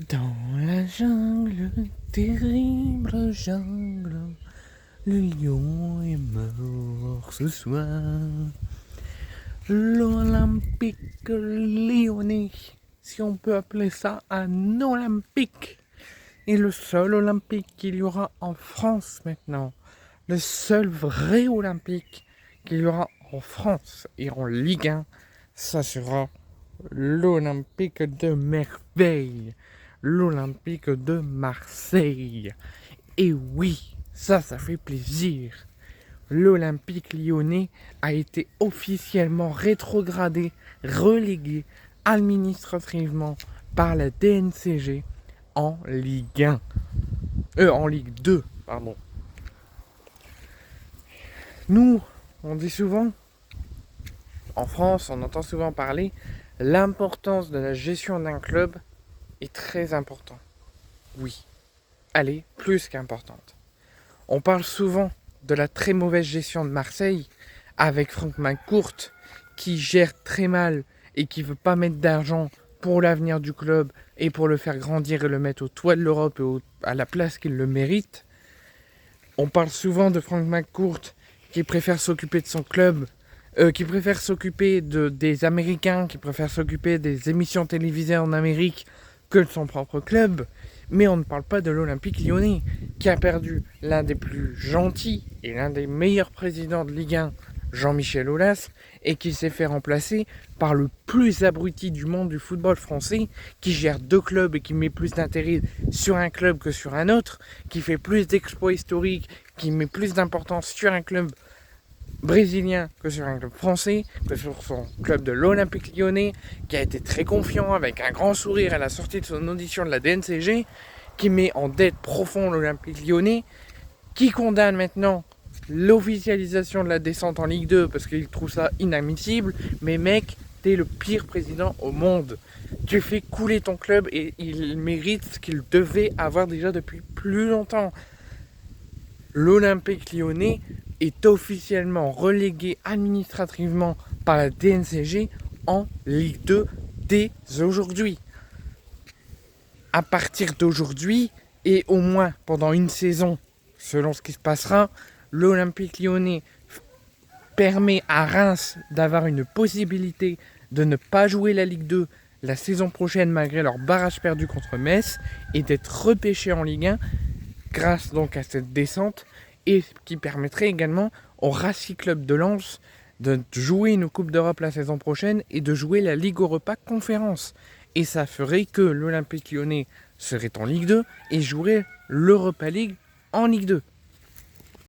Dans la jungle, terrible jungle, le lion est mort ce soir. L'Olympique lyonnais, si on peut appeler ça un olympique, est le seul olympique qu'il y aura en France maintenant. Le seul vrai olympique qu'il y aura en France et en Ligue 1, ça sera l'Olympique de Merveille, l'Olympique de Marseille. Et oui, ça fait plaisir. L'Olympique lyonnais a été officiellement rétrogradé, relégué administrativement par la DNCG en Ligue 1. En Ligue 2, pardon. Nous, on dit souvent, en France, on entend souvent parler, l'importance de la gestion d'un club est très importante. Oui, elle est plus qu'importante. On parle souvent de la très mauvaise gestion de Marseille avec Franck McCourt qui gère très mal et qui ne veut pas mettre d'argent pour l'avenir du club et pour le faire grandir et le mettre au toit de l'Europe et à la place qu'il le mérite. On parle souvent de Franck McCourt qui préfère s'occuper de son club, qui préfère s'occuper des Américains, qui préfère s'occuper des émissions télévisées en Amérique que de son propre club. Mais on ne parle pas de l'Olympique lyonnais, qui a perdu l'un des plus gentils et l'un des meilleurs présidents de Ligue 1, Jean-Michel Aulas, et qui s'est fait remplacer par le plus abruti du monde du football français, qui gère deux clubs et qui met plus d'intérêt sur un club que sur un autre, qui fait plus d'exploits historiques, qui met plus d'importance sur un club brésilien que sur un club français, que sur son club de l'Olympique lyonnais, qui a été très confiant avec un grand sourire à la sortie de son audition de la DNCG, qui met en dette profond l'Olympique lyonnais, qui condamne maintenant l'officialisation de la descente en Ligue 2 parce qu'il trouve ça inadmissible. Mais mec, t'es le pire président au monde. Tu fais couler ton club et il mérite ce qu'il devait avoir déjà depuis plus longtemps. L'Olympique lyonnais est officiellement relégué administrativement par la DNCG en Ligue 2 dès aujourd'hui. À partir d'aujourd'hui, et au moins pendant une saison, selon ce qui se passera, l'Olympique lyonnais permet à Reims d'avoir une possibilité de ne pas jouer la Ligue 2 la saison prochaine malgré leur barrage perdu contre Metz et d'être repêché en Ligue 1 grâce donc à cette descente, et qui permettrait également au Racing Club de Lens de jouer une Coupe d'Europe la saison prochaine et de jouer la Ligue Europa Conférence. Et ça ferait que l'Olympique lyonnais serait en Ligue 2 et jouerait l'Europa League en Ligue 2.